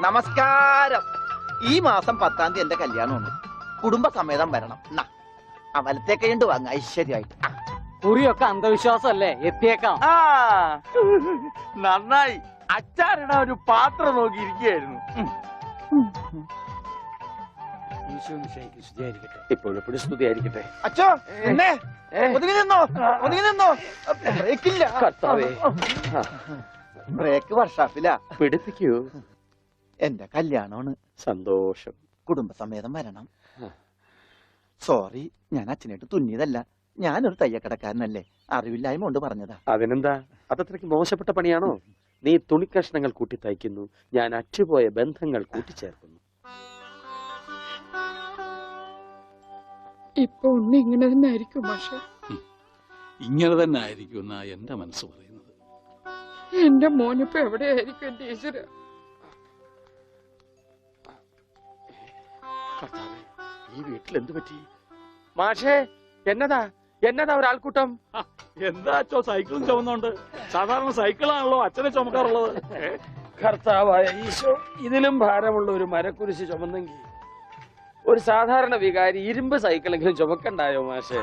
നമസ്കാരം. ഈ മാസം 10-ാം തീയതി എന്റെ കല്യാണമുണ്ട്. കുടുംബസമേതം വരണം. വലത്തെ കൈണ്ട് വാങ്ങ ഐശ്വര്യമായിട്ട്. കുറിയൊക്കെ അന്ധവിശ്വാസമല്ലേ, എത്തിയേക്കാം. നന്നായി. അച്ചാറിട ഒരു പാത്രം നോക്കി ഇരിക്കുകയായിരുന്നു. ഇപ്പോഴെപ്പോഴും സ്തുതിയായിരിക്കട്ടെ. അച്ഛോ എന്നെ ഒതുങ്ങി നിന്നോ, ഒതുങ്ങി നിന്നോ. ബ്രേക്കില്ല. ബ്രേക്ക് വർഷാപ്പിലാ. പിടിപ്പിക്കൂ. എന്റെ കല്യാണമാണ്. സന്തോഷം. കുടുംബസമേതം വരണം. സോറി, ഞാൻ അച്ഛനായിട്ട് തുന്നിയതല്ല. ഞാനൊരു തയ്യക്കടക്കാരനല്ലേ, അറിവില്ലായ്മ കൊണ്ട് പറഞ്ഞതാ. അതിനെന്താ, അതത്രയ്ക്ക് മോശപ്പെട്ട പണിയാണോ? നീ തുണിക്കഷ്ണങ്ങൾ കൂട്ടി തയ്ക്കുന്നു, ഞാൻ അറ്റുപോയ ബന്ധങ്ങൾ കൂട്ടിച്ചേർക്കുന്നു. ഇപ്പൊ ഉണ്ണി ഇങ്ങനെ തന്നെ ആയിരിക്കും പക്ഷെ. ഇങ്ങനെ തന്നെ ആയിരിക്കും എന്നാ എന്റെ മനസ്സ് പറയുന്നത്. എന്റെ മോനിപ്പോ എവിടെയായിരിക്കും എന്റെ ഈശ്വര. ഈ വീട്ടിൽ എന്ത് പറ്റി? മാഷേ, എന്നതാ ഒരാൾക്കൂട്ടം? എന്താ അച്ഛോ സൈക്കിളും ചുമന്നോണ്ട്? സാധാരണ സൈക്കിളാണല്ലോ അച്ഛനെ ചുമക്കാറുള്ളത്. കർത്താവായ ഈശോ, ഇതിലും ഭാരമുള്ള ഒരു മരക്കുരിശ് ചുമന്നെങ്കിൽ ഒരു സാധാരണ വികാരി ഇരുമ്പ് സൈക്കിളെങ്കിലും ചുമക്കണ്ടായോ മാഷേ?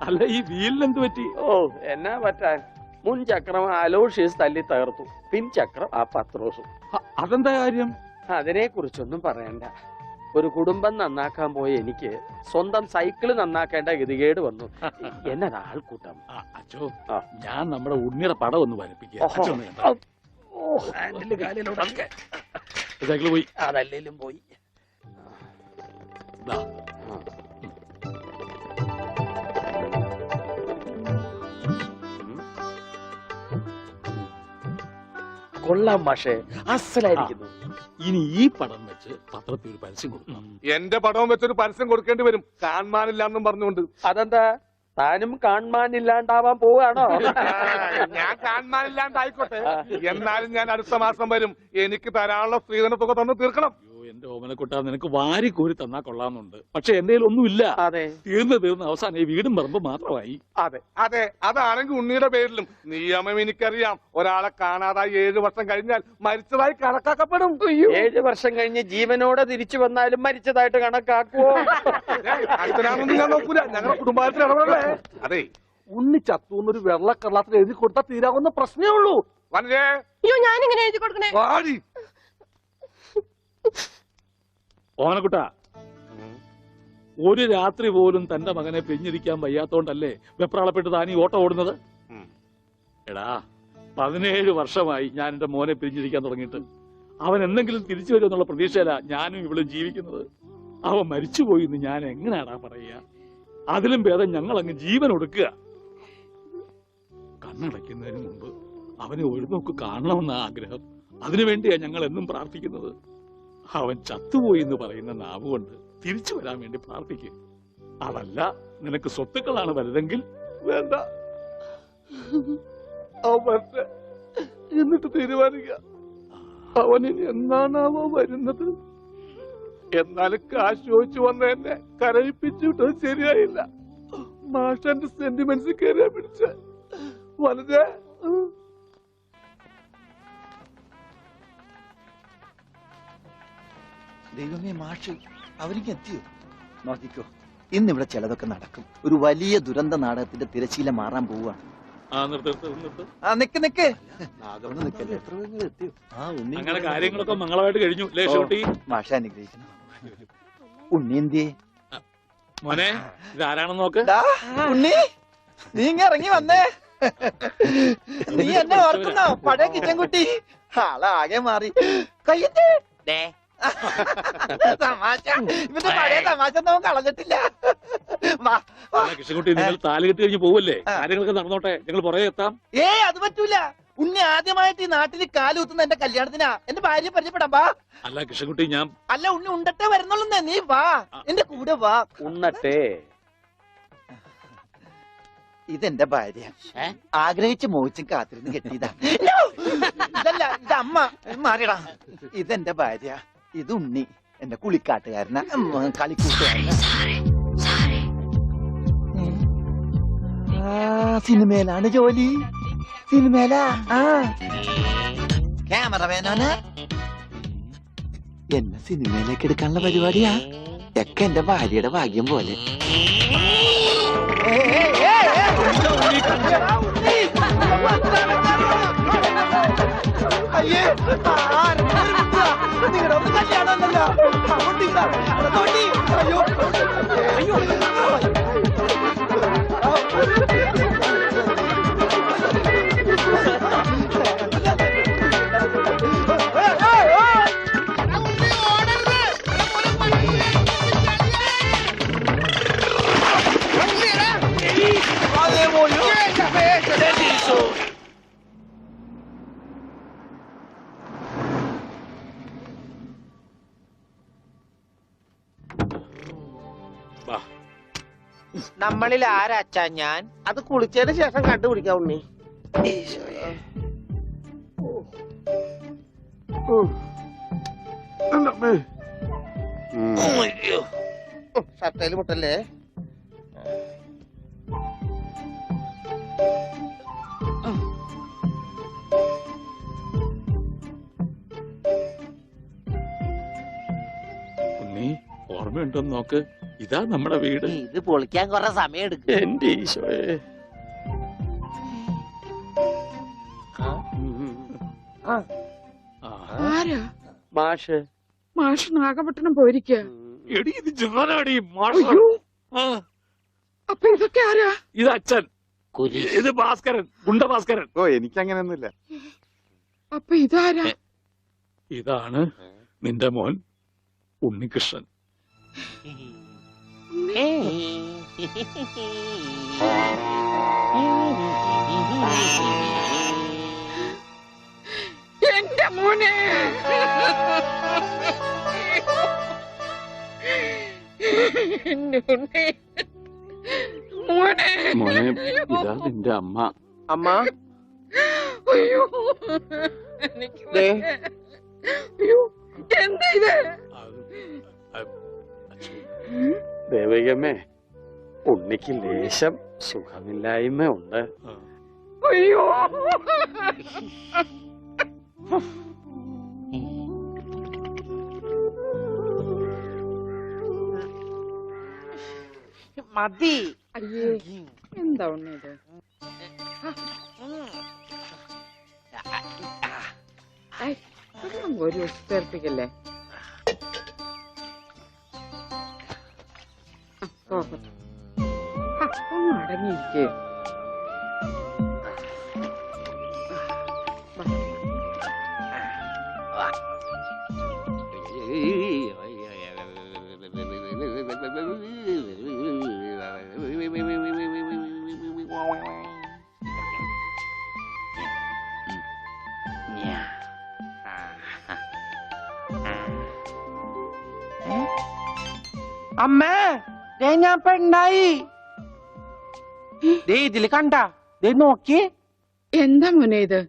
അല്ല, ഈ വീലിന് എന്ത് പറ്റി? ഓ, എന്നാ പറ്റാൻ, മുൻ ചക്രം അലോഷ്യസ് തല്ലി തകർത്തു, പിൻചക്രം ആ പത്രോസും. അതെന്താ കാര്യം? അതിനെ കുറിച്ചൊന്നും പറയണ്ട. ഒരു കുടുംബം നന്നാക്കാൻ പോയ എനിക്ക് സ്വന്തം സൈക്കിള് നന്നാക്കേണ്ട ഗതികേട് വന്നു. എന്നതാ ആൾക്കൂട്ടം? അച്ഛോ, ഞാൻ നമ്മുടെ ഉണ്ണിയുടെ പടം ഒന്ന് വരപ്പിക്കുക. സൈക്കിള് പോയി. അതല്ലേലും പോയി. കൊള്ളാം മാഷേ, അസലായിരിക്കുന്നു. ഇനി ഈ പടം വെച്ച് പത്രത്തിൽ ഒരു പരസ്യം കൊടുക്കണം. എന്റെ പടവും വെച്ചൊരു പരസ്യം കൊടുക്കേണ്ടി വരും, കാണാനില്ലാന്നും പറഞ്ഞുകൊണ്ട്. അതെന്താ, താനും കാണാനില്ലാണ്ടാവാൻ പോവാണോ? ഞാൻ കാണാനില്ലാണ്ടായിക്കോട്ടെ, എന്നാലും ഞാൻ അടുത്ത മാസം വരും. എനിക്ക് തരാനുള്ള സ്ത്രീധന തുക തന്നു തീർക്കണം. എന്റെ ഓമനക്കുട്ട, നിനക്ക് വാരി കോരി തന്നാ കൊള്ളാന്നുണ്ട്. പക്ഷെ എന്റെ ഒന്നുമില്ല. അതെ, തീർന്ന് അവസാനം ഈ വീടും പറമ്പ് മാത്രമായി. അതെ അതെ, അതാണെങ്കിൽ ഉണ്ണിയുടെ പേരിലും നിയമം എനിക്കറിയാം. ഒരാളെ കാണാതായി 7 വർഷം കഴിഞ്ഞാൽ മരിച്ചതായി കണക്കാക്കപ്പെടും. 7 വർഷം കഴിഞ്ഞ് ജീവനോടെ തിരിച്ചു വന്നാലും മരിച്ചതായിട്ട് കണക്കാക്കുവോ? അടുത്തനാണെന്ന് ഞാൻ നോക്കൂല, ഞങ്ങളുടെ കുടുംബത്തിൽ ഇടപെടേ. അതെ, ഉണ്ണി ചത്തുന്നൊരു വെള്ളക്കള്ളത്തിൽ എഴുതി കൊടുത്താൽ തീരാവുന്ന പ്രശ്നമേ ഉള്ളൂ. വനജേ, ഞാനിങ്ങനെ എഴുതി കൊടുക്കണേ. വാടി. ഓമനക്കുട്ട, ഒരു രാത്രി പോലും തന്റെ മകനെ പിരിഞ്ഞിരിക്കാൻ വയ്യാത്തോണ്ടല്ലേ വെപ്രാളപ്പെട്ട് താൻ ഈ ഓട്ടം ഓടുന്നത്? എടാ, 17 വർഷമായി ഞാൻ എന്റെ മോനെ പിരിഞ്ഞിരിക്കാൻ തുടങ്ങിയിട്ട്. അവൻ എന്തെങ്കിലും തിരിച്ചു വരുമെന്നുള്ള പ്രതീക്ഷയില ഞാനും ഇവിടെ ജീവിക്കുന്നത്. അവൻ മരിച്ചുപോയി എന്ന് ഞാൻ എങ്ങനെയാടാ പറയുക? അതിലും ഭേദം ഞങ്ങൾ അങ്ങ് ജീവൻ ഒടുക്കുക. കണ്ണടയ്ക്കുന്നതിന് മുമ്പ് അവനെ ഒരു നോക്ക് കാണണമെന്ന ആഗ്രഹം. അതിനുവേണ്ടിയാ ഞങ്ങൾ എന്നും പ്രാർത്ഥിക്കുന്നത്. അവൻ ചത്തുപോയി എന്ന് പറയുന്ന നാവ് കൊണ്ട് തിരിച്ചു വരാൻ വേണ്ടി പ്രാർത്ഥിക്കും. അതല്ല നിനക്ക് സ്വത്തുക്കളാണ് വലുതെങ്കിൽ വേണ്ട, എന്നിട്ട് തീരുമാനിക്കുക. അവനിനി എന്നാണാവോ വരുന്നത്. എന്നാലും കാശ് ചോദിച്ചു വന്ന എന്നെ കരയിപ്പിച്ചു വിട്ടത് ശരിയായില്ല. മാഷന്റെ സെന്റിമെന്റ്സ് കയറിയാ പിടിച്ച വളരെ. ദൈവമേ, മാഷ് അവർക്ക് എത്തിയോ? നോക്കിക്കോ, ഇന്നിവിടെ ചിലതൊക്കെ നടക്കും. ഒരു വലിയ ദുരന്ത നാടകത്തിന്റെ തിരശീല മാറാൻ പോവുകയാണ്. നിക്ക് അങ്ങനെ കാര്യങ്ങളൊക്കെ മംഗളമായിട്ട് കഴിഞ്ഞു. മാഷ അനുഗ്രഹിക്കണം. ഉണ്ണി എന്തിയേ? മോനെ, ഇതാരാണെന്ന് നോക്ക്. ഉണ്ണി, നീ ഇങ്ങ ഇറങ്ങി വന്നേ. നീ എന്നെ ഓർക്കുന്നോ? പഴയ കിച്ചൻ കുട്ടി. ആളാകെ മാറി. കയ്യേ തമാശ. ഇവന്റെ പഴയ തമാശ ഒന്നും കളഞ്ഞിട്ടില്ല. കൃഷ്ണൻകുട്ടി, നിങ്ങൾ താലി കെട്ടി കഴിഞ്ഞ് പോവല്ലേ? കാര്യങ്ങളൊക്കെ നടന്നോട്ടെ, ഞങ്ങൾ പുറകെ എത്താം. അത് പറ്റൂല. ഉണ്ണി ആദ്യമായിട്ട് ഈ നാട്ടിൽ കാലുകുത്തുന്ന എന്റെ കല്യാണത്തിനാ. എന്റെ ഭാര്യ പരിചയപ്പെടാം, വാ. അല്ല കൃഷ്ണൻകുട്ടി, ഞാൻ അല്ല ഉണ്ണി ഉണ്ടട്ടെ വരുന്നുള്ളൂ. നീ വാ, എന്റെ കൂടെ വാ. ഉണ്ണട്ടെ. ഇതെന്റെ ഭാര്യ. ആഗ്രഹിച്ച് മോഹിച്ചും കാത്തിരുന്ന് കെട്ടിയതാ. ഇതല്ല, ഇത് അമ്മ. മാറിയടാ. ഇതെന്റെ ഭാര്യ. ഇത് ഉണ്ണി, എന്റെ കുളിക്കാട്ടുകാരന, കളിക്കൂട്ടുകാരന. സിനിമയിലാണ് ജോലി. സിനിമയിലാ. ക്യാമറമാനാണ്. എന്നെ സിനിമയിലേക്ക് എടുക്കാനുള്ള പരിപാടിയാ. ഒക്കെ എന്റെ ഭാര്യയുടെ ഭാഗ്യം പോലെ. നമ്മളിൽ ആരാച്ചാ ഞാൻ? അത് കുളിച്ചതിന് ശേഷം കണ്ടുപിടിക്കാം ഉണ്ണി. ഷർട്ടയില് മുട്ടല്ലേ? ഉണ്ണി ഓർമ്മയുണ്ടോന്ന് നോക്ക്. ഇതാ നമ്മുടെ വീട്. ഇത് പൊളിക്കാൻ കുറെ സമയം എടുക്കും. എന്റെ ഈശോയെ. ആരാ? മാഷ്. മാഷ് നാഗപട്ടണം പോയിരിക്കുക. എടി ഇത് ജാനാടി മാഷ്. അയ്യോ, ആ, അപ്പൊ ഇതൊക്കെ ആരാ? ഇത് അച്ഛൻ. ഇത് ഭാസ്കരൻ, ഗുണ്ട ഭാസ്കരൻ. ഓ എനിക്ക് അങ്ങനെയൊന്നുമില്ല. അപ്പൊ ഇതാരാ? ഇതാണ് നിന്റെ മോൻ ഉണ്ണികൃഷ്ണൻ. എന്റെ മോനെ. എന്റെ ഉണ്ണി. മോനെ. മോനെ ഇതാ നിന്റെ അമ്മ. അമ്മ അയ്യോ, എനിക്ക് ദേ. അയ്യോ, എന്താ ഇത്? ദേവികമ്മേ, ഉണ്ണിക്ക് ലേശം സുഖമില്ലായ്മ ഉണ്ട്. അയ്യോ, മതി. അയ്യേ, എന്താ ഉണ്ണി ഇത്? ഐ, വെള്ളം ഒരു ഉത്തേർപ്പിക്കല്ലേ. ഒന്ന് അടങ്ങിയിരിക്കേ. അമ്മേ, ദേ ഞാൻ പെണ്ണായി. ദേ ഇതില് കണ്ട, ദേ നോക്കി. എന്താ മോനെ ഇത്?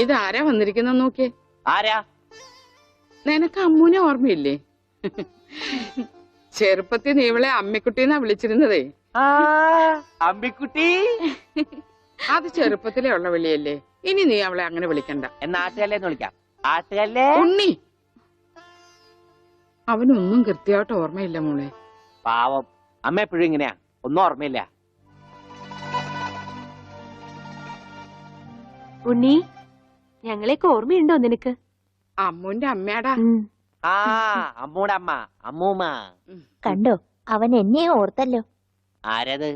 ഇതാരാ വന്നിരിക്കുന്ന നോക്കിയേ. ആരാ? നിനക്ക് അമ്മൂനെ ഓർമ്മയില്ലേ? ചെറുപ്പത്തിൽ നീ ഇവളെ അമ്മിക്കുട്ടിന്നാ വിളിച്ചിരുന്നതേ. ആ, അമ്മിക്കുട്ടി. അത് ചെറുപ്പത്തിലേ ഉള്ള വിളിയല്ലേ. ഇനി നീ അവളെ അങ്ങനെ വിളിക്കണ്ട. എന്നാ ആട്ടുകല്ലേന്ന് വിളിക്കാം. ആട്ടുകല്ലേ. ഉണ്ണി, അവനൊന്നും കൃത്യമായിട്ട് ഓർമ്മയില്ല മോളെ. പാവം, അമ്മ എപ്പോഴും ഇങ്ങനെയാ, ഒന്നും ഓർമ്മയില്ല. ഉണ്ണി, ഞങ്ങളെയൊക്കെ ഓർമ്മയുണ്ടോ നിനക്ക്? അമ്മൂന്റെ അമ്മയാടാ. ആ, അമ്മൂടെ അമ്മ, അമ്മൂമ്മ. കണ്ടോ, അവൻ എന്നെ ഓർത്തല്ലോ. ആരത്?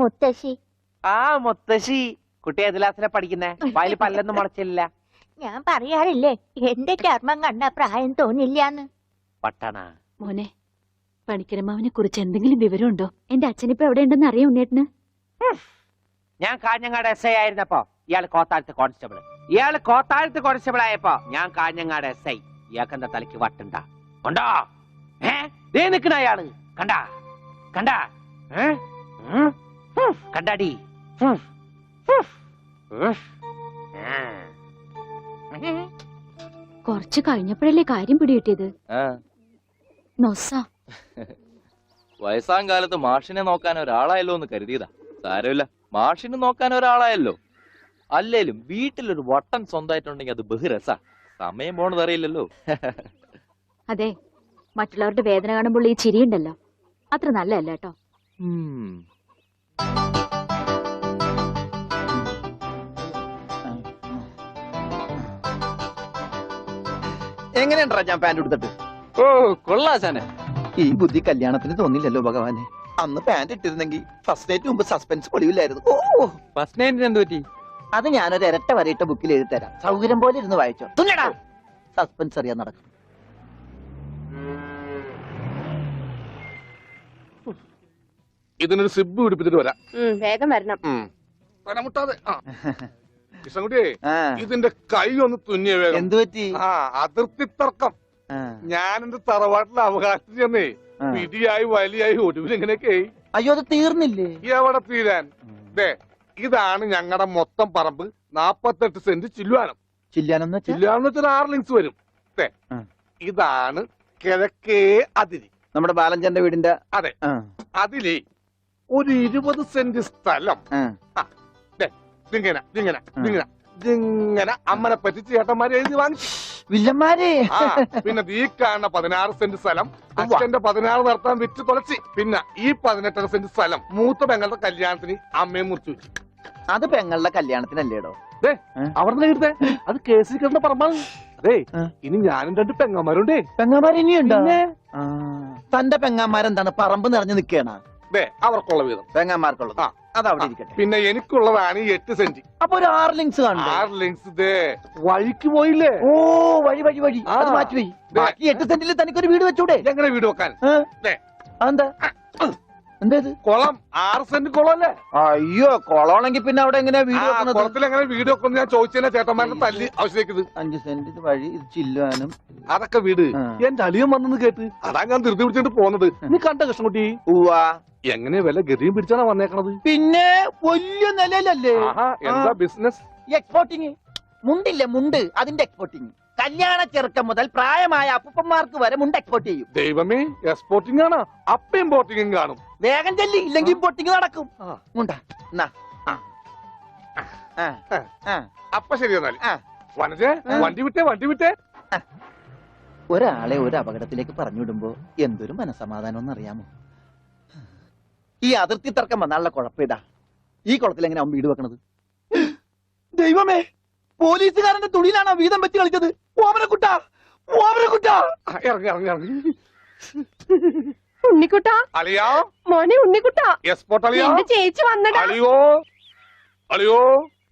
മുത്തശ്ശി. ആ, മുത്തശ്ശി. കുട്ടി ഏത് ക്ലാസ്സിലാ പഠിക്കുന്നേ? വായിൽ പല്ലൊന്നും മുളച്ചില്ല. ഞാൻ പറയാറില്ലേ, എന്റെ ചർമ്മം കണ്ട പ്രായം തോന്നില്ലാന്ന്. പട്ടണ. മോനെ, പണിക്കരമാവിനെ കുറിച്ച് എന്തെങ്കിലും വിവരമുണ്ടോ? എന്റെ അച്ഛനിപ്പോ എവിടെ ഉണ്ടെന്ന് അറിയാം ഉണ്ണേട്ടന്? ഞാൻ കാഞ്ഞങ്ങാട് SI ആയിരുന്നപ്പോ ഇയാള് കോത്താഴത്ത് കോൺസ്റ്റബിൾ ആയപ്പോ ഞാൻ കാഞ്ഞങ്ങാട് SI. ഇയാൾക്കെന്താ തലയ്ക്ക് വട്ടുണ്ട? ഉണ്ടോ? ദേ നിക്കണ അയാള്. കണ്ടാ കണ്ടാ കണ്ടാടി. കുറച്ച് കഴിഞ്ഞപ്പോഴല്ലേ കാര്യം പിടികിട്ടിയത്. നൊസ. വയസ്സാം കാലത്ത് മാഷിനെ നോക്കാൻ ഒരാളായല്ലോ എന്ന് കരുതിയതാ. സാരമില്ല, മാഷിനെ നോക്കാൻ ഒരാളായല്ലോ. അല്ലേലും വീട്ടിലൊരു വട്ടൻ സ്വന്തമായിട്ടുണ്ടെങ്കിൽ അത് ബഹുരസാ. സമയം പോണത് അറിയില്ലല്ലോ. അതെ, മറ്റുള്ളവരുടെ വേദന കാണുമ്പോൾ ഈ ചിരിയുണ്ടല്ലോ, അത്ര നല്ലതല്ല കേട്ടോ. എങ്ങനെയുണ്ടാ ഞാൻ പാന്റ് എടുത്തിട്ട്? ഓ കൊള്ളാശാനെ. ഈ ബുദ്ധി കല്യാണത്തിന് തോന്നില്ലല്ലോ ഭഗവാനെ. അന്ന് പാന്റ് ഇട്ടിരുന്നെങ്കിൽ ഫസ്റ്റ് നൈറ്റ് മുമ്പ് സസ്പെൻസ് പൊളിവില്ലായിരുന്നു. ഓ, ഫസ്റ്റ് നൈറ്റിന് എന്ത് പറ്റി? അത് ഞാനൊരു ഇരട്ട വരയിട്ട ബുക്കിൽ എഴുതി തരാം. സൗകര്യം പോലെ ഇരുന്ന് വായിച്ചോ. തുന്നടാ, സസ്പെൻസ് അറിയാൻ നടക്കും. ഇതിനൊരു സിബ് പിടിപ്പിച്ചിട്ട് വരാം. വേഗം വരണം. തലമുട്ടാതെ. കൃഷ്ണൻകുട്ടിയെ, ആ, ഇതിന്റെ കൈ ഒന്ന് തുന്നിയ വേഗം. എന്തു പറ്റി? അതിർത്തി തർക്കം. ആ. ഞാൻ എന്റെ തറവാട്ടിലെ അവകാശം ചെന്നേ ആ. പിടിയായി വലിയായി ഒടുവിൽ ഇങ്ങനെയൊക്കെ അയ്യോ, അത് തീർന്നില്ലേ? എവിടെ തീരാൻ? ദേ, ഇതാണ് ഞങ്ങളുടെ മൊത്തം പറമ്പ്. 48 സെന്റ് ചില്ലുവാനം. ചില്ലാനെന്ന് വെച്ചാൽ ചില്ലുവാനം വെച്ചാൽ 6 ലിങ്സ് വരും. ദേ, ആ. ഇതാണ് കിഴക്കേ അതിരി. നമ്മുടെ ബാലഞ്ചന്റെ വീടിന്റെ. അതെ. ആ, അതിലേ ഒരു 20 സെന്റ് സ്ഥലം. ആ. ഇങ്ങനെ ഇങ്ങനെ ഇങ്ങനെ ഇങ്ങനെ അമ്മനെ പറ്റി ചേട്ടന്മാരെ എഴുതി വാങ്ങിച്ചു. വില്ലന്മാരെ. പിന്നെ ഈ കാണുന്ന 16 സെന്റ് സ്ഥലം അച്ഛന്റെ 16 നടത്താൻ വിറ്റ് തുളച്ചി. പിന്നെ ഈ 18 സെന്റ് സ്ഥലം മൂത്ത പെങ്ങളുടെ കല്യാണത്തിന് അമ്മയെ മുറിച്ചു വെച്ചു. അത് പെങ്ങളുടെ കല്യാണത്തിനല്ലേടോ? അവിടെ എഴുതേ അത് കേസിൽ കിടന്ന പറമ്പാണ്. അതെ, ഇനി ഞാനും 2 പെങ്ങന്മാരുണ്ടേ. പെങ്ങന്മാർ ഇനിയുണ്ടോ? തന്റെ പെങ്ങന്മാരെന്താണ് പറമ്പ് നിറഞ്ഞു നിൽക്കണ? അവർക്കുള്ള വീതം പെങ്ങന്മാർക്കുള്ളത് അത് അവിടെ ഇരിക്കട്ടെ. പിന്നെ എനിക്കുള്ളതാണ് 8 സെന്റ്. അപ്പൊ ഒരു 6 ലിങ്സ് കാണും. 6 ലിങ്സ് വഴിക്ക് പോയില്ലേ? ഓ, വഴി വഴി വഴി. അത് മാറ്റിപ്പോയി. ബാക്കി 8 സെന്റിൽ തനിക്കൊരു വീട് വെച്ചൂടെ? എങ്ങനെ വീട് വെക്കാൻ? അതെന്താ? എന്തേത്? കുളം 6 സെന്റ് കുളമല്ലേ? അയ്യോ, കുളമാണെങ്കിൽ പിന്നെ അവിടെ എങ്ങനെയാ വീട് വെക്കുന്നത്? കുളത്തിൽ എങ്ങനെ വീട് വെക്കുന്നത് ഞാൻ ചോദിച്ചതിനെ ചേട്ടന്മാരുടെ തല്ലി ആവശ്യത്തേക്ക്. 5 സെന്റ് വഴി, ഇത് ചില്ലുവാനും. അതൊക്കെ വീട്. എന്റെ അളിയൻ വന്നെന്ന് കേട്ട് അതാ ഞാൻ ധൃതി പിടിച്ചിട്ട് പോന്നത്. നീ കണ്ട കൃഷ്ണൻകുട്ടി? ഉവ്വാ. എങ്ങനെ വില ഗതിയും പിടിച്ചാണ് വന്നേക്കണത്? പിന്നെ വലിയ നിലയിലല്ലേ? എന്താ ബിസിനസ്? എക്സ്പോർട്ടിങ്. മുണ്ടില്ലേ, മുണ്ട്, അതിന്റെ എക്സ്പോർട്ടിങ്. കല്യാണ ചെറുക്കം മുതൽ പ്രായമായ അപ്പന്മാർക്ക് വരെ മുണ്ട് എക്സ്പോർട്ട് ചെയ്യും. ദൈവമേ, എക്സ്പോർട്ടിംഗ് ആണ്. അപ്പ ഇമ്പോർട്ടിംഗും കാണും. വേഗം ചെല്ലി, ഇല്ലെങ്കിൽ ഇമ്പോർട്ടിങ് നടക്കും. മുണ്ട. അപ്പ ശരി എന്നാല്. വനജേ, വണ്ടി വിട്ടേ, വണ്ടി വിട്ടേ. ഒരാളെ ഒരു അപകടത്തിലേക്ക് പറഞ്ഞുവിടുമ്പോ എന്തൊരു മനസമാധാനം എന്നറിയാമോ? ഈ അതിർത്തി തർക്കം വന്നാലുള്ള കുഴപ്പമിതാ. ഈ കുളത്തിൽ എങ്ങനെ അവൻ വീട് വെക്കണത്? ദൈവമേ, പോലീസുകാരന്റെ തുണിയിലാണോ വീതം വെച്ച് കളിച്ചത്? ഓമനക്കുട്ടാ, ഓമനക്കുട്ടാ. ഇറങ്ങി ഇറങ്ങി ഇറങ്ങി. ഉണ്ണിക്കുട്ടാ, അളിയാ, മോനെ ഉണ്ണിക്കുട്ടാ, എക്സ്പോർട്ട് അളിയാ. എന്റെ ചേച്ചി വന്നടാ. അളിയോ, അളിയോ.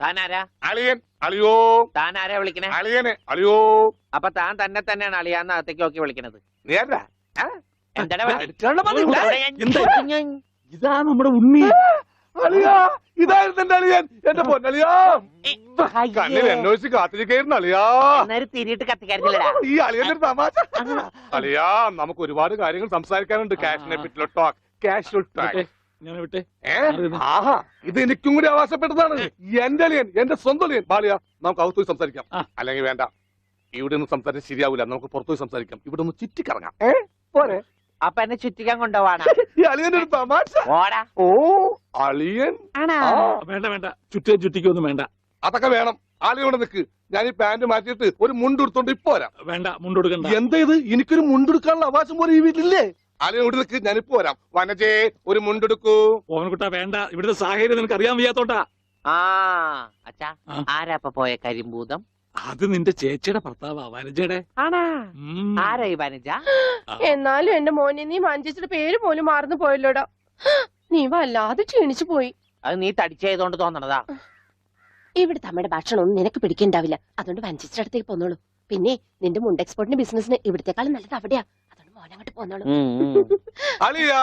താനാരാ? അളിയൻ. അളിയോ. താനാരാ വിളിക്കണേ? അളിയനെ. അളിയോ. അപ്പൊ താൻ തന്നെ തന്നെയാണ് അളിയാന്ന് അകത്തേക്ക് നോക്കി വിളിക്കണത്. നീ ആരാ? എന്താ ഇതാ നമ്മുടെ ഉണ്ണി. അളിയാ, ഇതായിരുന്നു എന്റെ അളിയൻ. എന്റെ പൊന്നളിയാ. കണ്ണിൽ അന്വേഷിച്ച് കാത്തിരിക്കായിരുന്നു അളിയാ. തിരിയിട്ട് കത്തിക്കാരില്ലടാ. ഈ അളിയന്റെ ഒരു തമാശ. അളിയാ, നമുക്ക് ഒരുപാട് കാര്യങ്ങൾ സംസാരിക്കാനുണ്ട്. കാഷിനെ പറ്റിയുള്ള ടോക്ക്, കാഷ്വൽ ടോക്ക്. ആഹാ, ഇത് എനിക്കും കൂടി അവകാശപ്പെട്ടതാണ്. എന്റെ അളിയൻ, എന്റെ സ്വന്തം അളിയൻ. ബാലിയ, നമുക്ക് അകത്ത് പോയി സംസാരിക്കാം. അല്ലെങ്കിൽ വേണ്ട, ഇവിടെ നിന്ന് സംസാരിച്ചാൽ ശരിയാവില്ല. നമുക്ക് പുറത്തു പോയി സംസാരിക്കാം. ഇവിടെ ഒന്ന് ചുറ്റിക്കറങ്ങാം. പോരെ? അപ്പൊ എന്നെ ചുറ്റിക്കാൻ കൊണ്ടുപോവാണ്. ഈ അളിയന്റെ ഒരു തമാശ. ഓടാ. ഓ, അളിയൻ. വേണ്ട വേണ്ട, ചുറ്റിക്കൊന്നും വേണ്ട. അതൊക്കെ വേണം. ആളിയോടെ നിൽക്ക്. ഞാൻ ഈ പാന്റ് മാറ്റിയിട്ട് ഒരു മുണ്ടെടുത്തോണ്ട് ഇപ്പൊ വരാം. വേണ്ട, മുണ്ടെടുക്കണ്ട. എന്താ ഇത്? എനിക്കൊരു മുണ്ടെടുക്കാനുള്ള അവകാശം പോലെ ഈ വീട്ടിലില്ലേ? ആളിയോട് നിൽക്ക്, ഞാനിപ്പോ വരാം. വനജേ, ഒരു മുണ്ടെടുക്കൂ. ഓമനക്കുട്ടാ വേണ്ട, ഇവിടുത്തെ സാഹചര്യം നിനക്ക് അറിയാൻ വയ്യാത്തോട്ടാ. അച്ഛാ, ആരാ പോയ കരിമ്പൂതം? അത് നിന്റെ ചേച്ചിയുടെ ഭർത്താവാ, വനജയുടെ. ആരാ ഈ വനജ? എന്നാലും എന്റെ മോനെ, നീ മഞ്ചേച്ചിയുടെ പേര് പോലും മറന്നു പോയല്ലോടാ. നീ വല്ലാതെ ക്ഷീണിച്ചു പോയി. അത് നീ തടിച്ചതുകൊണ്ട് തോന്നണതാ. ഇവിടുത്തെ അമ്മയുടെ ഭക്ഷണം ഒന്നും നിനക്ക് പിടിക്കണ്ടാവില്ല. അതുകൊണ്ട് മഞ്ചേച്ചിയുടെ അടുത്തേക്ക് പോന്നോളൂ. പിന്നെ നിന്റെ മുണ്ട് എക്സ്പോർട്ടിന്റെ ബിസിനസിന് ഇവിടത്തെക്കാളും നല്ലത് അവിടെയാ. അതുകൊണ്ട് മോനങ്ങോട്ട് പോന്നോളൂ. അളിയാ,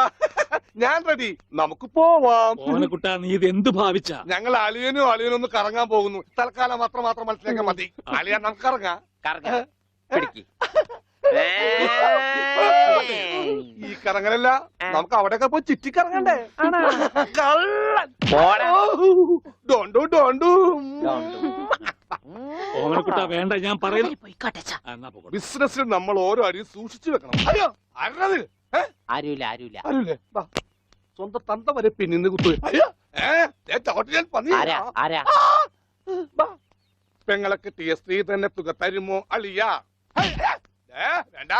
ഞാൻ റെഡി. നമുക്ക് പോവാം. ഓമനക്കുട്ടാ, നീ ഇത് എന്ത് ഭാവിച്ച? ഞങ്ങൾ അളിയനും ഒന്ന് കറങ്ങാൻ പോകുന്നു. തൽക്കാലം മാത്രം മനസ്സിലാക്കാൻ മതി. അളിയാ, നമുക്ക് ഇറങ്ങാം. ഈ കറങ്ങലല്ല, നമുക്ക് അവിടെയൊക്കെ പോയി ചുറ്റിക്കറങ്ങണ്ടേ? ഓമനക്കുട്ടാ വേണ്ട, ഞാൻ പറയുന്നു. ബിസിനസ്സിൽ നമ്മൾ ഓരോ അടിയും സൂക്ഷിച്ചു വെക്കണം. അയ്യോ, ആരുമില്ല. ആരുമില്ലേ? സ്വന്തം തന്ത വരെ പിന്നിന്ന് കുത്തു. പെങ്ങളെ കിട്ടിയ സ്ത്രീ തന്നെ തുക തരുമോ അളിയ? വേണ്ട.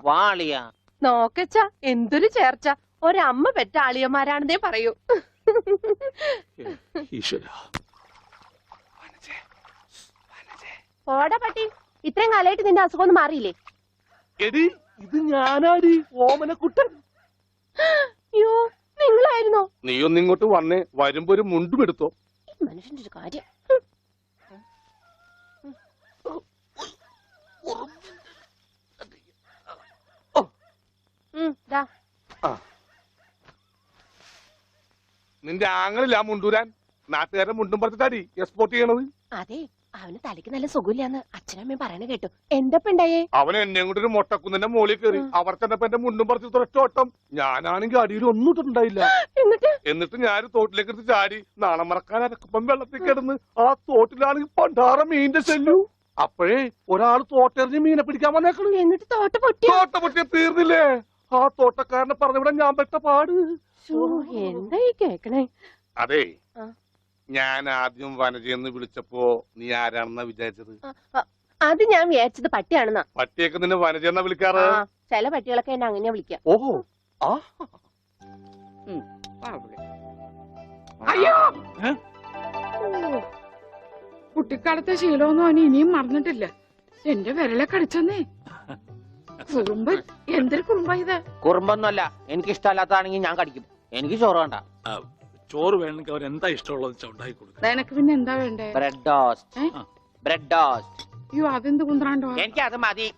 വാളിയ നോക്കച്ച എന്തൊരു ചേർച്ച, ഒരമ്മ പെറ്റ ആളിയന്മാരാണെന്നേ പറയൂ. ഈശ്വര, പോടാ പട്ടി, ഇത്രയും കാലമായിട്ട് നിന്റെ അസുഖം ഒന്നും മാറിയില്ലേ? എടി ഇത് ഞാനാടി ഓമനക്കുട്ടൻ. അയ്യോ, നിങ്ങളായിരുന്നോ? നീ ഒന്നിങ്ങോട്ട് വന്നേ, വരുമ്പോ ഒരു മുണ്ടും എടുത്തോ. ഈ മനുഷ്യന്റെ ഒരു കാര്യം. ദാ. നിന്റെ ആങ്ങളില്ല മുണ്ടൂരാൻ, നാട്ടുകാരെ മുണ്ടും പറിച്ചിട്ടാടി എക്സ്പോർട്ട് ചെയ്യണത്. അതെ, അവന് തലയ്ക്ക് നല്ല സുഖമില്ലാന്ന് അച്ഛനമ്മയും പറയണ കേട്ടു. എന്തപ്പ ഉണ്ടായേ? അവൻ എന്നെ കൊണ്ട് ഒരു മൊട്ടക്കുന്നിന്റെ മോളിൽ കയറി. അവർ ചെന്നപ്പോ എന്റെ മുണ്ടും പറിച്ച് ഒറ്റ ഓട്ടം. ഞാനാണെങ്കിൽ അടിയിൽ ഒന്നും ഇട്ടിട്ടുണ്ടായില്ല. എന്നിട്ട് ഞാൻ തോട്ടിലേക്ക് എടുത്ത് ചാടി. നാണം മറക്കാൻ അരക്കപ്പം വെള്ളത്തിൽ കിടന്ന് ആ തോട്ടിലാണെങ്കിൽ പണ്ടാറ മീനിന്റെ ചെല്ലു. അപ്പോഴേ ഒരാൾ തോട്ടെറിഞ്ഞ് മീനെ പിടിക്കാൻ വന്നേക്കണു. എന്നിട്ട് തോട്ട പൊട്ടിയ തീർന്നില്ലേ? ആ തോട്ടക്കാരനെ പറഞ്ഞവിടെ ഞാൻ പെട്ട പാട്. എന്തായി കേക്കണേ? അതെ, ഞാൻ ആദ്യം വനജയെന്ന് വിളിച്ചപ്പോ നീ ആരാണെന്നാ വിചാരിച്ചത്? അത് ഞാൻ വിചാരിച്ചത് പട്ടിയാണെന്നാ. പട്ടിയൊക്കെ നിന്നെ വനജയെന്നാ വിളിക്കാറ്. ചില പട്ടികളൊക്കെ എന്നെ അങ്ങനെയാ വിളിക്കാം. ഓഹോ, ആ അയ്യോ, കുട്ടിക്കാലത്തെ ശീലമൊന്നും അവന് ഇനിയും മറന്നിട്ടില്ല. എന്റെ വിരലെ കടിച്ചെന്നേ. കുറുമ്പ്, എന്തൊരു കുറുമ്പാ ഇത്? കുറുമ്പൊന്നുമല്ല, എനിക്ക് ഇഷ്ടമല്ലാത്തതാണെങ്കിൽ ഞാൻ കടിക്കും. എനിക്ക് ചോറ് വേണ്ട. ചോറ് വേണമെങ്കിൽ അവർ എന്താ ഇഷ്ടമുള്ളത് ഉണ്ടാക്കി കൊടുക്കും. നിനക്ക് പിന്നെ എന്താ വേണ്ടേ? Bread toast. Bread toast. അയ്യോ, അതെന്ത് കുന്ത്രാണ്ടോ? എനിക്ക് അത് മതി.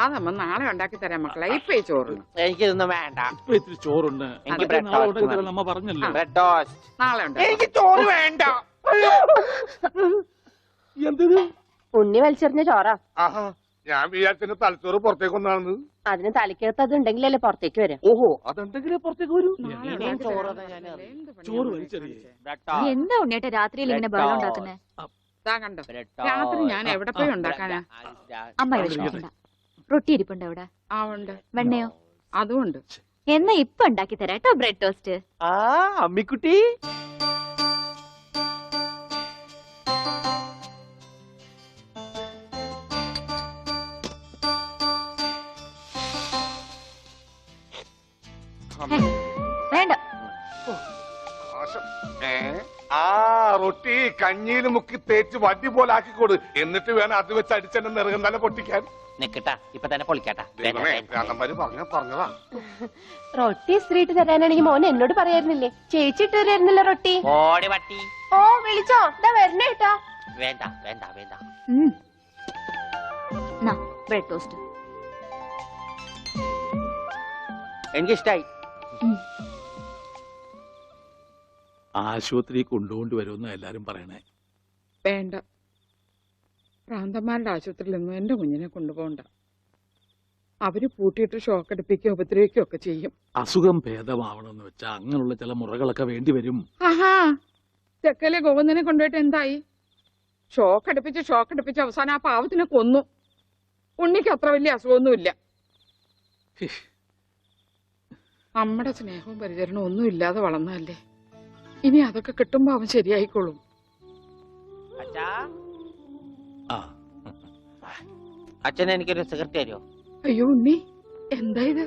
അതമ്മ നാളെ ഉണ്ടാക്കി തരാം മക്കളെ. ഇപ്പൊ ഈ ചോറ് എനിക്കിതൊന്നും വേണ്ട. ഇപ്പൊ ഇത്തിരി ചോറുണ്ട്. എനിക്ക് ബ്രെഡ് നാളെ ടോസ്റ്റ് ഉണ്ടാക്കി തരാം നമ്മ പറഞ്ഞല്ലോ. ബ്രെഡ് ടോസ്റ്റ് നാളെ ഉണ്ടാക്കി. എനിക്ക് ചോറ് വേണ്ട. എന്തിന്? ഉണ്ണി വലിച്ചെറിഞ്ഞ ചോറാ. ആഹാ, ഞാൻ വിചാരിച്ചെന്റെ തലച്ചോറ് പുറത്തേക്ക് ഒന്നാണെന്ന്. അതിന് തലക്കകത്ത് അത് ഉണ്ടെങ്കിലല്ലേ പുറത്തേക്ക് വരാം. ഓഹോ, അതെന്തെങ്കിലും പുറത്തേക്ക് വരൂ. ഇനിയും ചോറ് ചോറ് വലിച്ചെറിയേ. എന്താ ഉണ്ണിയേട്ട രാത്രിയിൽ ഇങ്ങനെ ബഹളം ഉണ്ടാക്കുന്നേ? കണ്ടോ, രാത്രി ഞാൻ എവിടെ പോയി ഉണ്ടാക്കാനാ? അമ്മ വിഷമിക്കണ്ട. റൊട്ടി ഇരിപ്പുണ്ട് അവിടെ. ആ ഉണ്ട്. വെണ്ണയോ? അതും ഉണ്ട്. എന്നാ ഇപ്പൊ ഉണ്ടാക്കി തരാം കേട്ടോ ബ്രെഡ് ടോസ്റ്റ്. ആ അമ്മിക്കുട്ടി, വേണ്ട. ആ റൊട്ടി കഞ്ഞിയിൽ മുക്കി തേച്ച് വടി പോലെ ആക്കിക്കോട്. എന്നിട്ട് വേണം അത് വെച്ച് അടിച്ചെന്നെ നിറകം തന്നെ പൊട്ടിക്കാൻ. നിക്കട്ടാ, ഇപ്പൊ തന്നെ പൊളിക്കാട്ടാ. പറഞ്ഞതാ. റൊട്ടി സ്ത്രീട്ട് തരാനാണെങ്കിൽ മോൻ എന്നോട് പറയായിരുന്നില്ലേ? ചേച്ചി ഇട്ട് തരായിരുന്നില്ല റൊട്ടി. ഓടി പട്ടി. ഓ, വിളിച്ചോ? ഇതാ വരണേ കേട്ടാ. വേണ്ട വേണ്ട വേണ്ട. ബ്രെഡ് ടോസ്റ്റ് എനിക്കിഷ്ടായി. ആശുപത്രി കൊണ്ടുകൊണ്ട് വരുമെന്ന് എല്ലാരും പറയണേ. വേണ്ട, ഭ്രാന്തന്മാരുടെ ആശുപത്രിയിലൊന്നും എന്റെ കുഞ്ഞിനെ കൊണ്ടുപോകണ്ട. അവര് പൂട്ടിയിട്ട് ഷോക്ക് അടിപ്പിക്കുകയോ ഉപദ്രവിക്കുകയോ ഒക്കെ ചെയ്യും. അസുഖം ഭേദമാവണമെന്ന് വെച്ചാൽ അങ്ങനെയുള്ള ചില മുറകളൊക്കെ വേണ്ടി വരും. ആഹാ, തെക്കലെ ഗോവിന്ദനെ കൊണ്ടുപോയിട്ട് എന്തായി? ഷോക്ക് അടുപ്പിച്ച് അവസാനം ആ പാവത്തിനെ കൊന്നു. ഉണ്ണിക്ക് അത്ര വലിയ അസുഖമൊന്നുമില്ല. നമ്മുടെ സ്നേഹവും പരിചരണവും ഒന്നും ഇല്ലാതെ വളർന്നതല്ലേ. ഇനി അതൊക്കെ കിട്ടുമ്പോ അവൻ ശരിയായിക്കോളും. അച്ഛൻ എനിക്കൊരു സിഗരറ്റ് തരുമോ? അയ്യോ ഉണ്ണി, എന്താ ഇത്?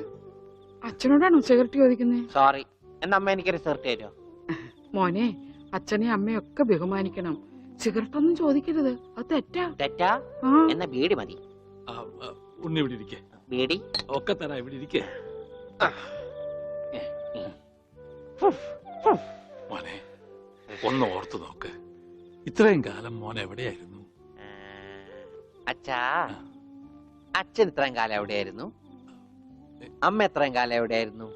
അച്ഛനോടാണോ സിഗരറ്റ് ചോദിക്കുന്നേ? സോറി, എന്നാ അമ്മ എനിക്കൊരു സിഗരറ്റ് തരുമോ? മോനെ, അച്ഛനെയും അമ്മയും ഒക്കെ ബഹുമാനിക്കണം. സിഗരറ്റ് ഒന്നും ചോദിക്കരുത്, അത് തെറ്റാ. തെറ്റാ? എന്നാ ബീഡി മതി. ഉണ്ണി ഇവിടെ ഇരിക്കേ. ബീഡി ഒക്കെ തരാ, ഇവിടെ ഇരിക്കേ. മോനെ, ഒന്ന് ഓർത്തു നോക്ക്. ഇത്രയും കാലം മോൻ എവിടെയായിരുന്നു? അച്ഛാ, അച്ഛൻ ഇത്രയും കാലം എവിടെയായിരുന്നു? അമ്മ എത്രയും കാലം എവിടെയായിരുന്നു?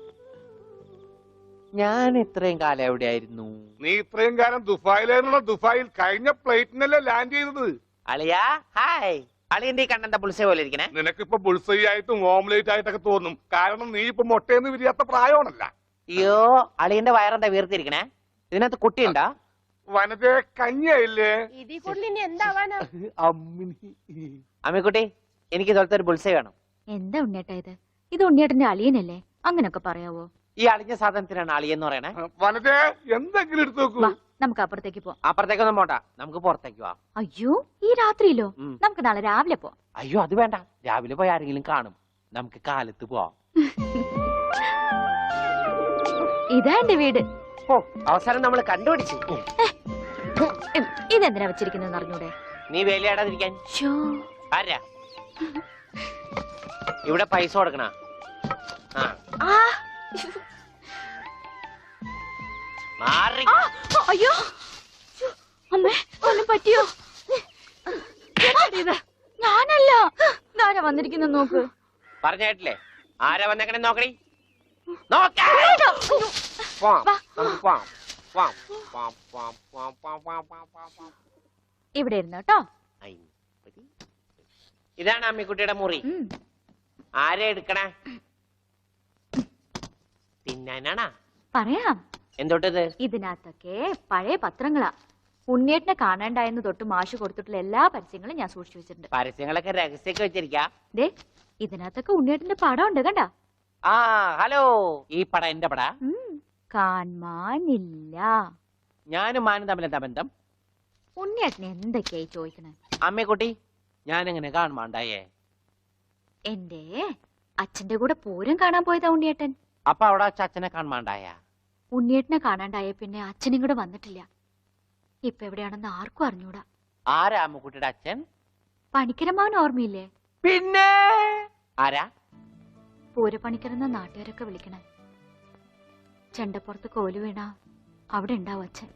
ഞാൻ ഇത്രയും കാലം എവിടെയായിരുന്നു? നീ ഇത്രയും കാലം ദുബായിലായിരുന്നുള്ള ദുബായിൽ കഴിഞ്ഞ ഫ്ലൈറ്റിനല്ലേ ലാൻഡ് ചെയ്തത്. അളിയാ ഹായ്. അളിയന്റെ കണ്ണെന്താ പുളിസ പോലെ ഇരിക്കണേ? നിനക്കിപ്പോ ബുൾസൈ ആയിട്ടും ഓംലേറ്റ് ആയിട്ടൊക്കെ തോന്നും. കാരണം നീ ഇപ്പൊ മുട്ടയെന്ന് വിരിയാത്ത പ്രായമാണല്ല. അയ്യോ, അളിയന്റെ വയറെന്താ വീർത്തിരിക്കണേ? ഇതിനകത്ത് കുട്ടിയുണ്ടാ? വനത്തെ കഞ്ഞിയായില്ലേ? ഇതിൽ കൂടുതൽ ഇനി എന്താവാനാ? അമ്മിക്കുട്ടി, എനിക്ക് ഇതുപോലത്തെ ഒരു ബുൾസൈ വേണം. എന്താ ഉണ്ണിയേട്ടാ ഇത്? ഇത് ഉണ്ണിയേട്ടന്റെ അളിയനല്ലേ? അങ്ങനൊക്കെ പറയാവോ? ഈ അളിഞ്ഞ സാധനത്തിനാണ് അളിയെന്ന് പറയണേ. വനത്തെ എന്തെങ്കിലും എടുത്തു നോക്കൂ. നമുക്ക് അപ്പുറത്തേക്ക് പോവാം. അപ്പുറത്തേക്കൊന്നും പോണ്ട, നമുക്ക് പുറത്തേക്ക് പോവാം. അയ്യോ, ഈ രാത്രിയിലോ? ഉം. നമുക്ക് നാളെ രാവിലെ പോവാം. അയ്യോ അത് വേണ്ട, രാവിലെ പോയി ആരെങ്കിലും കാണും. നമുക്ക് കാലത്ത് പോവാം. ഇതാ എന്റെ വീട്. ഓ, അവസാനം നമ്മൾ കണ്ടുപിടിച്ചു. ഇതെന്തിനാ വെച്ചിരിക്കുന്നത് അറിഞ്ഞൂടെ? നീ വേലയാടാതിരിക്കാൻ. ശോ. ആരാ ഇവിടെ പൈസ കൊടുക്കണ? ആ. മാറി. ആ, അയ്യോ അമ്മേ, ഒന്നും പറ്റിയോ? ഇത് ഞാനല്ല. ഇതാരാ വന്നിരിക്കുന്ന നോക്ക്. പറഞ്ഞേട്ടില്ലേ ആരാ വന്നേക്കണേ? നോക്കണേ, നോക്കാം. ഇവിടെ ഇരുന്നു കേട്ടോ. ഇതാണ് അമ്മിക്കുട്ടിയുടെ മുറി. ആരെ എടുക്കണേ? തിന്നാനാണാ? പറയാം. എന്തോട്ടത്? ഇതിനകത്തൊക്കെ പഴയ പത്രങ്ങളാ. ഉണ്ണിയേട്ടനെ കാണാണ്ടായെന്ന് തൊട്ട് മാഷ് കൊടുത്തിട്ടുള്ള എല്ലാ പരസ്യങ്ങളും ഞാൻ സൂക്ഷിച്ചു വെച്ചിട്ടുണ്ട്. പരസ്യങ്ങളൊക്കെ രഹസ്യൊക്കെ വെച്ചിരിക്കാ. ദേ, ഇതിനകത്തൊക്കെ ഉണ്ണിയേട്ടന്റെ പടം ഉണ്ട് കണ്ടാ. ആ ഹലോ, ഈ പട എന്റെ പട. കാണാനില്ല. ഞാനും മാനും തമ്മിലെന്താ ബന്ധം? ഉണ്ണിയേട്ടനെ എന്തൊക്കെയായി ചോദിക്കണേ? അമ്മക്കുട്ടി, ഞാനെങ്ങനെ കാണുമാണ്ടായേ? എന്റെ അച്ഛന്റെ കൂടെ പൂരം കാണാൻ പോയതാ ഉണ്ണിയേട്ടൻ. അപ്പൊ അവിടെ അച്ഛനെ കാണുമാണ്ടായ? ഉണ്ണിയേട്ടനെ കാണാണ്ടായ പിന്നെ അച്ഛനും കൂടെ വന്നിട്ടില്ല. ഇപ്പൊ എവിടെയാണെന്ന് ആർക്കും അറിഞ്ഞൂടാ. ആരാ അമ്മക്കുട്ടിയുടെ അച്ഛൻ? പണിക്കരമാവൻ ഓർമ്മയില്ലേ? പിന്നെ ആരാ? പൂരപ്പണിക്കരെന്ന നാട്ടുകാരൊക്കെ വിളിക്കണേ. ചെണ്ടപ്പുറത്ത് കോലു വീണ അവിടെ ഉണ്ടാവും അച്ഛൻ.